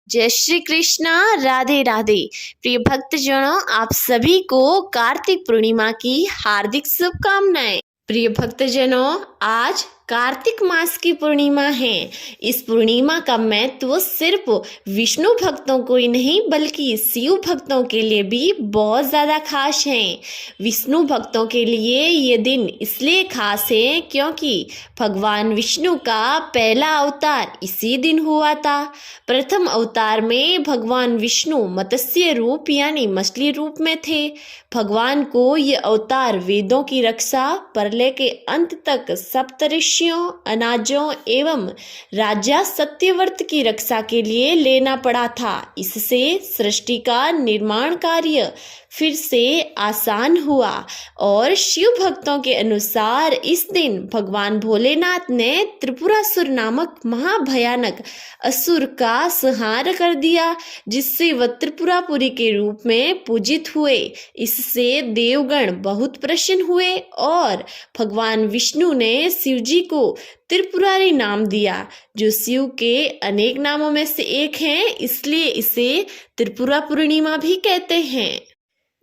जय श्री कृष्णा। राधे राधे। प्रिय भक्तजनों, आप सभी को कार्तिक पूर्णिमा की हार्दिक शुभकामनाएं। प्रिय भक्तजनों, आज कार्तिक मास की पूर्णिमा है। इस पूर्णिमा का महत्व सिर्फ विष्णु भक्तों को ही नहीं बल्कि शिव भक्तों के लिए भी बहुत ज़्यादा खास है। विष्णु भक्तों के लिए ये दिन इसलिए खास है क्योंकि भगवान विष्णु का पहला अवतार इसी दिन हुआ था। प्रथम अवतार में भगवान विष्णु मत्स्य रूप यानी मछली रूप में थे। भगवान को ये अवतार वेदों की रक्षा, प्रलय के अंत तक सप्तऋषियों, अनाजों एवं राजा सत्यव्रत की रक्षा के लिए लेना पड़ा था। इससे सृष्टि का निर्माण कार्य फिर से आसान हुआ और शिव भक्तों के अनुसार इस दिन भगवान भोलेनाथ ने त्रिपुरासुर नामक महाभयानक असुर का संहार कर दिया, जिससे वह त्रिपुरापुरी के रूप में पूजित हुए। इससे देवगण बहुत प्रसन्न हुए और भगवान विष्णु ने शिवजी को त्रिपुरारी नाम दिया, जो शिव के अनेक नामों में से एक है। इसलिए इसे त्रिपुरा पूर्णिमा भी कहते हैं।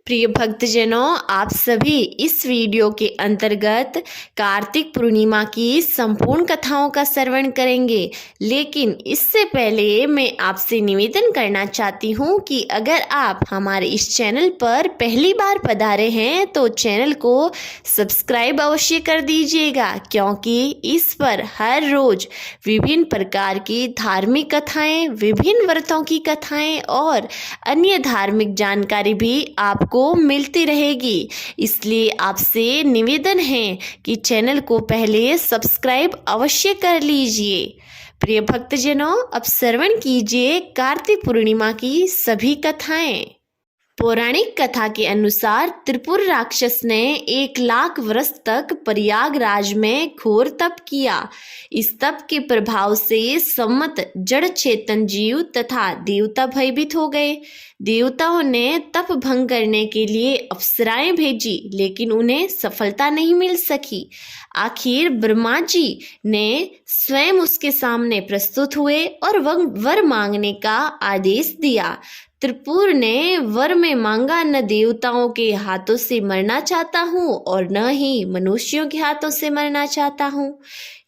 प्रिय भक्तजनों, आप सभी इस वीडियो के अंतर्गत कार्तिक पूर्णिमा की संपूर्ण कथाओं का श्रवण करेंगे, लेकिन इससे पहले मैं आपसे निवेदन करना चाहती हूँ कि अगर आप हमारे इस चैनल पर पहली बार पधारे हैं तो चैनल को सब्सक्राइब अवश्य कर दीजिएगा, क्योंकि इस पर हर रोज विभिन्न प्रकार की धार्मिक कथाएं, विभिन्न व्रतों की कथाएं और अन्य धार्मिक जानकारी भी आपको मिलती रहेगी। इसलिए आपसे निवेदन है कि चैनल को पहले सब्सक्राइब अवश्य कर लीजिए। प्रिय भक्तजनों, अब श्रवण कीजिए कार्तिक पूर्णिमा की सभी कथाएं। पौराणिक कथा के अनुसार त्रिपुर राक्षस ने 1,00,000 वर्ष तक प्रयागराज में घोर तप किया। इस तप के प्रभाव से सम्मत जड़ चेतन जीव तथा देवता भयभीत हो गए। देवताओं ने तप भंग करने के लिए अप्सराएं भेजी, लेकिन उन्हें सफलता नहीं मिल सकी। आखिर ब्रह्मा जी ने स्वयं उसके सामने प्रस्तुत हुए और वर मांगने का आदेश दिया। त्रिपुर ने वर में मांगा, न देवताओं के हाथों से मरना चाहता हूँ और न ही मनुष्यों के हाथों से मरना चाहता हूँ।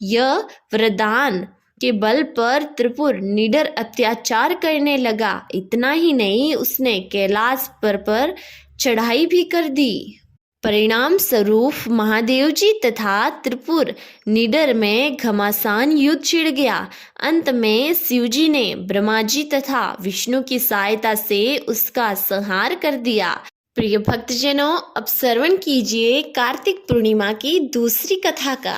यह वरदान के बल पर त्रिपुर निडर अत्याचार करने लगा। इतना ही नहीं, उसने कैलाश पर चढ़ाई भी कर दी। परिणाम स्वरूप महादेव जी तथा त्रिपुर निडर में घमासान युद्ध छिड़ गया। अंत में शिवजी ने ब्रह्मा जी तथा विष्णु की सहायता से उसका संहार कर दिया। प्रिय भक्तजनों, अब श्रवण कीजिए कार्तिक पूर्णिमा की दूसरी कथा का।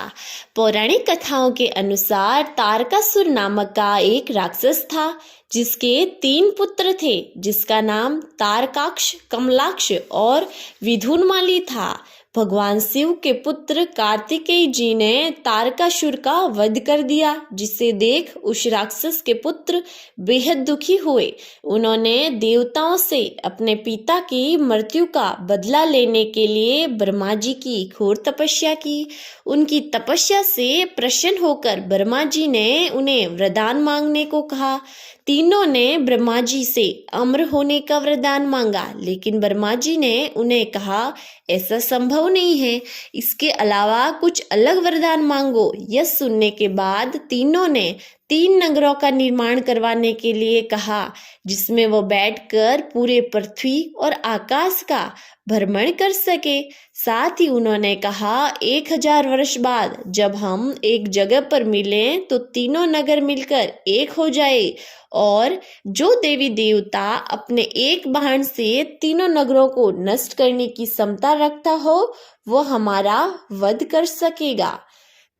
पौराणिक कथाओं के अनुसार तारकासुर नामक का एक राक्षस था, जिसके 3 पुत्र थे, जिसका नाम तारकाक्ष, कमलाक्ष और विधुनमाली था। भगवान शिव के पुत्र कार्तिकेय जी ने तारकासुर का वध कर दिया, जिसे देख उस राक्षस के पुत्र बेहद दुखी हुए। उन्होंने देवताओं से अपने पिता की मृत्यु का बदला लेने के लिए ब्रह्मा जी की घोर तपस्या की। उनकी तपस्या से प्रसन्न होकर ब्रह्मा जी ने उन्हें वरदान मांगने को कहा। तीनों ने ब्रह्मा जी से अमर होने का वरदान मांगा, लेकिन ब्रह्मा जी ने उन्हें कहा, ऐसा संभव नहीं है, इसके अलावा कुछ अलग वरदान मांगो। यह सुनने के बाद तीनों ने 3 नगरों का निर्माण करवाने के लिए कहा, जिसमें वो बैठकर पूरे पृथ्वी और आकाश का भ्रमण कर सके। साथ ही उन्होंने कहा, 1000 वर्ष बाद जब हम एक जगह पर मिलें तो तीनों नगर मिलकर एक हो जाए और जो देवी देवता अपने एक बाण से तीनों नगरों को नष्ट करने की क्षमता रखता हो, वो हमारा वध कर सकेगा।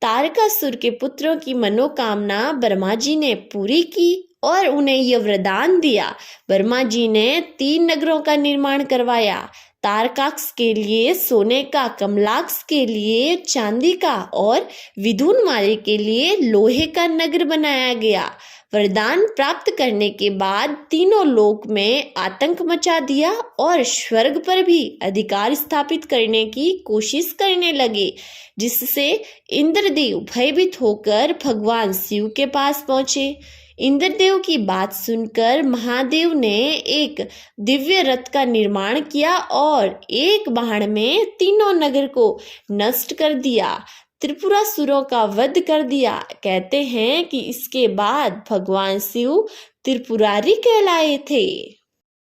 तारकासुर के पुत्रों की मनोकामना ब्रह्मा जी ने पूरी की और उन्हें यह वरदान दिया। ब्रह्मा जी ने 3 नगरों का निर्माण करवाया। तारकाक्ष के लिए सोने का, कमलाक्ष के लिए चांदी का और विधुनमाली के लिए लोहे का नगर बनाया गया। वरदान प्राप्त करने के बाद तीनों लोक में आतंक मचा दिया और स्वर्ग पर भी अधिकार स्थापित करने की कोशिश करने लगे, जिससे इंद्रदेव भयभीत होकर भगवान शिव के पास पहुंचे। इंद्रदेव की बात सुनकर महादेव ने एक दिव्य रथ का निर्माण किया और एक बाण में तीनों नगर को नष्ट कर दिया, त्रिपुरासुरों का वध कर दिया। कहते हैं कि इसके बाद भगवान शिव त्रिपुरारी कहलाए थे।